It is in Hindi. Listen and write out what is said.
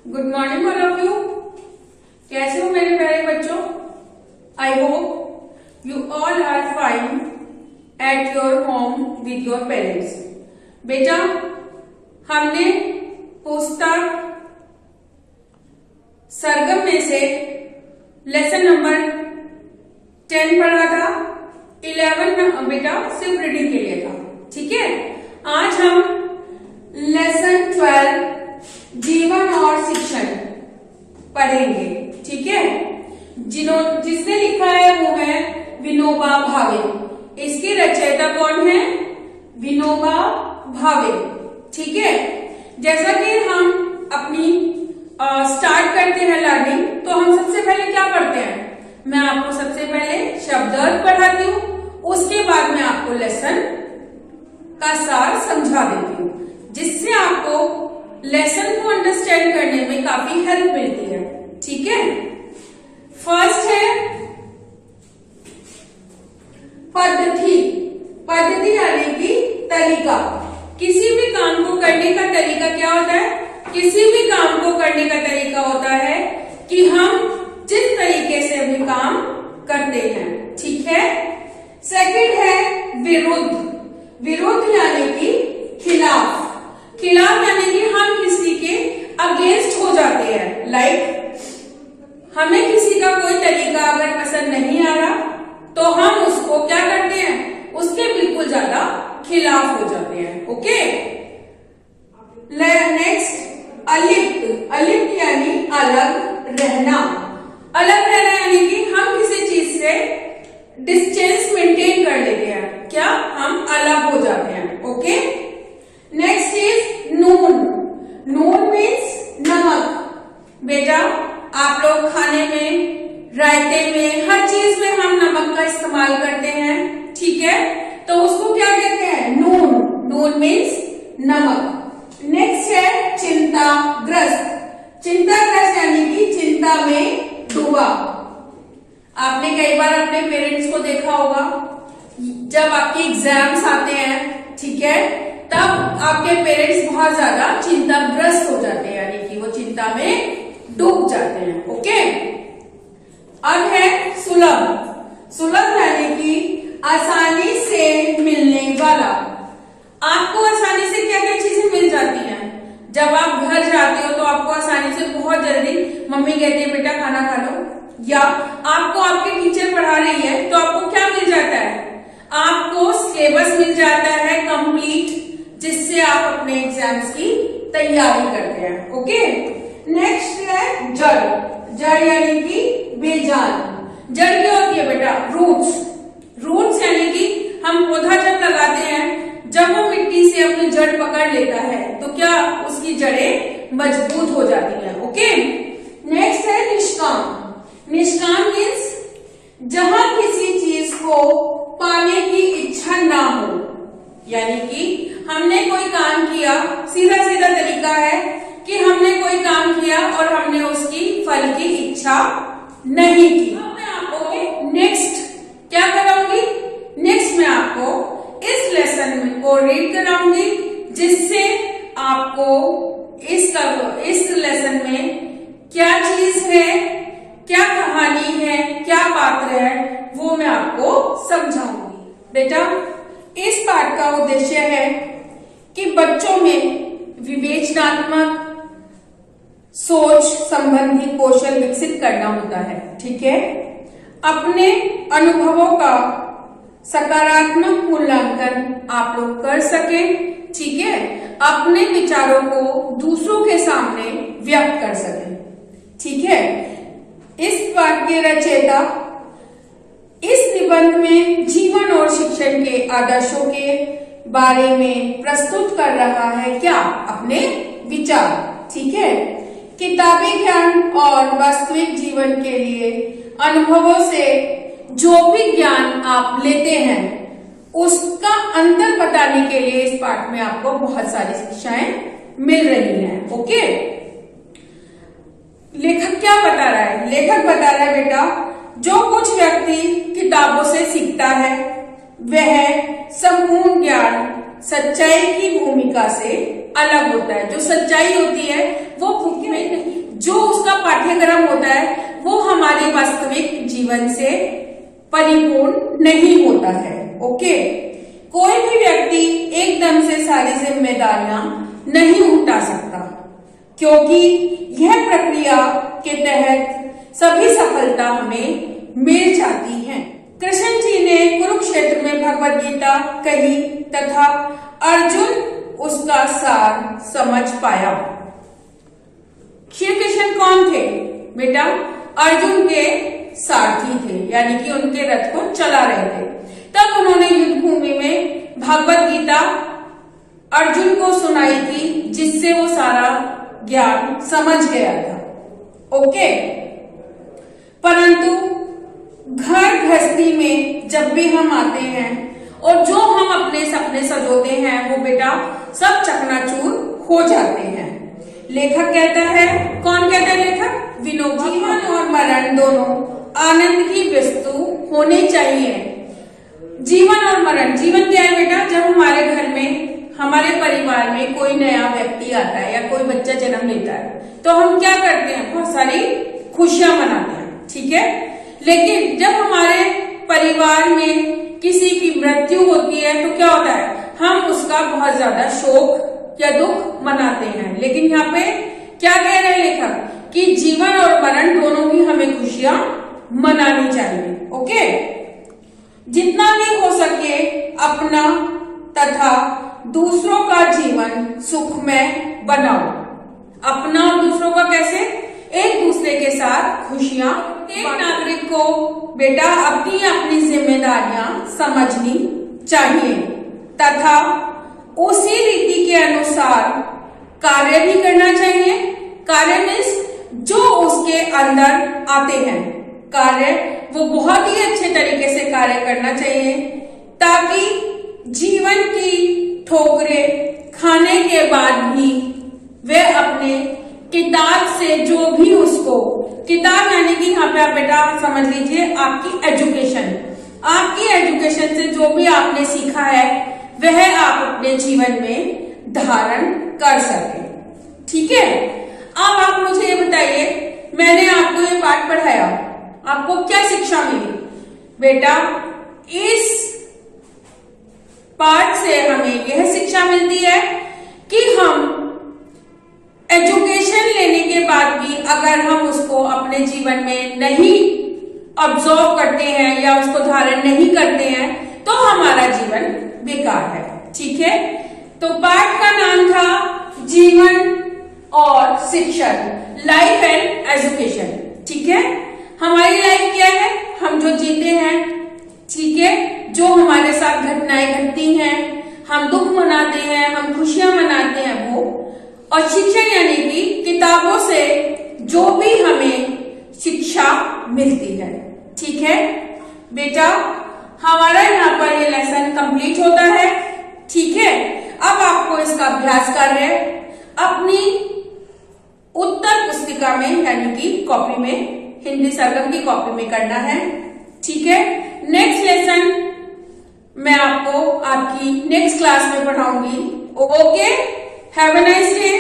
Good morning all of you. कैसे हो मेरे प्यारे बच्चों? I hope you all are fine at your home with your parents. बेटा, हमने पुस्तक सरगम में से लेसन नंबर 10 पढ़ा था। 11 में बेटा सिर्फ रीडिंग के लिए था, ठीक है। आज हम लेसन 12 जीवन और शिक्षण पढ़ेंगे, ठीक है। जिसने लिखा है वो है विनोबा भावे। इसके रचयिता कौन है? विनोबा भावे, ठीक है। जैसा कि हम अपनी स्टार्ट करते हैं लर्निंग, तो हम सबसे पहले क्या पढ़ते हैं? मैं आपको सबसे पहले शब्दार्थ पढ़ाती हूँ, उसके बाद मैं आपको लेसन का सार समझा देती हूँ, जिससे आपको लेसन को अंडरस्टैंड करने में काफी हेल्प मिलती है, ठीक है। फर्स्ट है पद्धति। पद्धति यानी कि तरीका। किसी भी काम को करने का तरीका क्या होता है? किसी भी काम को करने का तरीका होता है कि हम जिस तरीके से अपने काम करते हैं, ठीक है। सेकंड है विरुद्ध। विरुद्ध यानी कि खिलाफ। खिलाफ यानी कि हम किसी के अगेंस्ट हो जाते हैं। लाइक हमें किसी का कोई तरीका अगर पसंद नहीं आ रहा, तो हम उसको क्या करते हैं? उसके बिल्कुल ज्यादा खिलाफ हो जाते हैं, ओके। नेक्स्ट अलिप्त। अलिप्त यानी अलग रहना। अलग रहना यानी कि हम किसी चीज से डिस्टेंस मेंटेन कर लेते हैं। क्या? हम अलग हो जाते हैं, okay. Next is Noon. Noon means नमक। बेटा, आप लोग खाने में, रायते में, हर चीज में हम नमक का इस्तेमाल करते हैं, ठीक है। तो उसको क्या कहते हैं? नून। नून मीन्स नमक। नेक्स्ट है चिंताग्रस्त। चिंताग्रस्त यानी कि चिंता में डूबा। आपने कई बार अपने पेरेंट्स को देखा होगा, जब आपके एग्जाम्स आते हैं, ठीक है, तब आपके पेरेंट्स बहुत ज्यादा चिंताग्रस्त हो जाते हैं, यानी कि वो चिंता में डूब जाते हैं, ओके। अब है सुलभ। सुलभ यानी कि आसानी से मिलने वाला। आपको आसानी से क्या क्या चीजें मिल जाती हैं? जब आप घर जाते हो तो आपको आसानी से बहुत जल्दी मम्मी कहती है बेटा खाना खा लो, या आपको आपके टीचर पढ़ा रही है तो आपको क्या मिल जाता है? आपको सिलेबस मिल जाता है कंप्लीट, जिससे आप अपने एग्जाम्स की तैयारी करते हैं, ओके। नेक्स्ट है जड़। जड़ यानी कि बेजान। जड़ क्या होती है बेटा? रूट्स। रूट्स यानी कि हम पौधा जब लगाते हैं, जब वो मिट्टी से अपनी जड़ पकड़ लेता है तो क्या उसकी जड़ें मजबूत हो जाती हैं, ओके। नेक्स्ट है निष्काम। निष्काम मीन्स जहां किसी चीज को पाने की इच्छा ना हो, यानी कि हमने कोई काम किया, सीधा सीधा तरीका है कि हमने कोई काम किया और हमने उसकी फल की इच्छा नहीं की। मैं आपको नेक्स्ट क्या कराऊंगी? नेक्स्ट मैं आपको इस लेसन को रीड कराऊंगी, जिससे आपको इस लेसन में क्या चीज है, क्या कहानी है, क्या पात्र है, वो मैं आपको समझाऊंगी। बेटा, इस पाठ का उद्देश्य है कि बच्चों में विवेचनात्मक सोच संबंधी कौशल विकसित करना होता है, ठीक है। अपने अनुभवों का सकारात्मक मूल्यांकन आप लोग कर सके, ठीक है। अपने विचारों को दूसरों के सामने व्यक्त कर सके, ठीक है। इस पाठ के रचयिता इस निबंध में जीवन और शिक्षण के आदर्शों के बारे में प्रस्तुत कर रहा है, क्या? अपने विचार, ठीक है। किताबी ज्ञान और वास्तविक जीवन के लिए अनुभवों से जो भी ज्ञान आप लेते हैं, उसका अंतर बताने के लिए इस पाठ में आपको बहुत सारी शिक्षाएं मिल रही हैं, ओके। लेखक क्या बता रहा है? लेखक बता रहा है बेटा, जो कुछ व्यक्ति किताबों से सीखता है, वह संपूर्ण ज्ञान सच्चाई की भूमिका से अलग होता है। जो सच्चाई होती है वो भूख में नहीं पाठ्यक्रम होता है वो हमारे वास्तविक जीवन से परिपूर्ण नहीं होता है। ओके, कोई भी व्यक्ति एकदम से सारी जिम्मेदारियां नहीं उठा सकता, क्योंकि यह प्रक्रिया के तहत सभी सफलता हमें मिल जाती है। कृष्ण जी ने कुरुक्षेत्र में भगवत गीता कही तथा अर्जुन उसका सार समझ पाया। श्री कृष्ण कौन थे बेटा? अर्जुन के सारथी थे, यानी कि उनके रथ को चला रहे थे। तब उन्होंने युद्ध भूमि में भगवत गीता अर्जुन को सुनाई थी, जिससे वो सारा ज्ञान समझ गया था। ओके, परंतु घर गृहस्थी में जब भी हम आते हैं और जो हम अपने सपने सजोते हैं वो बेटा सब चकनाचूर हो जाते हैं। लेखक कहता है, कौन कहता है लेखक? विनोबा। जीवन और मरण दोनों आनंद की वस्तु होने चाहिए। जीवन और मरण, जीवन क्या है बेटा? जब हमारे घर में, हमारे परिवार में कोई नया व्यक्ति आता है या कोई बच्चा जन्म लेता है तो हम क्या करते हैं? बहुत सारी खुशियां मनाते हैं, ठीक है। लेकिन जब हमारे परिवार में किसी की मृत्यु होती है तो क्या होता है? हम उसका बहुत ज्यादा शोक या दुख मनाते हैं। लेकिन यहाँ पे क्या कह रहे हैं लेखक? कि जीवन और मरण दोनों ही हमें खुशियां मनानी चाहिए। ओके, जितना भी हो सके अपना तथा दूसरों का जीवन सुखमय बनाओ। अपना और दूसरों का कैसे? एक दूसरे के साथ खुशियां। एक नागरिक को बेटा अपनी अपनी जिम्मेदारियां समझनी चाहिए तथा उसी रीति के अनुसार कार्य भी करना चाहिए। कार्य मीन्स जो उसके अंदर आते हैं कार्य, वो बहुत ही अच्छे तरीके से कार्य करना चाहिए, ताकि जीवन की ठोकरें खाने के बाद भी वे अपने किताब से जो भी उसको, किताब यानी कि यहाँ पे आप बेटा समझ लीजिए आपकी एजुकेशन, आपकी एजुकेशन से जो भी आपने सीखा है वह आप अपने जीवन में धारण कर सके। ठीक है, अब आप मुझे ये बताइए, मैंने आपको ये पाठ पढ़ाया, आपको क्या शिक्षा मिली? बेटा इस पाठ से हमें यह शिक्षा मिलती है कि हम एजुकेशन लेने के बाद भी अगर हम उसको अपने जीवन में नहीं ऑब्जर्व करते हैं या उसको धारण नहीं करते हैं तो हमारा जीवन बेकार है। ठीक है, तो पाठ का नाम था जीवन और शिक्षण, लाइफ एंड एजुकेशन। ठीक है, हमारी लाइफ क्या है? हम जो जीते हैं, ठीक है, जो हमारे साथ घटनाएं घटती हैं, हम दुख मनाते हैं, हम खुशियां मनाते हैं वो, और शिक्षण यानी कि किताबों से जो भी हमें शिक्षा मिलती है। ठीक है बेटा, हमारा यहाँ पर ये लेसन कंप्लीट होता है। ठीक है, अब आपको इसका अभ्यास कार्य अपनी उत्तर पुस्तिका में यानी कि कॉपी में, हिंदी सरगम की कॉपी में करना है। ठीक है, नेक्स्ट लेसन मैं आपको आपकी नेक्स्ट क्लास में पढ़ाऊंगी। Okay, have a nice day.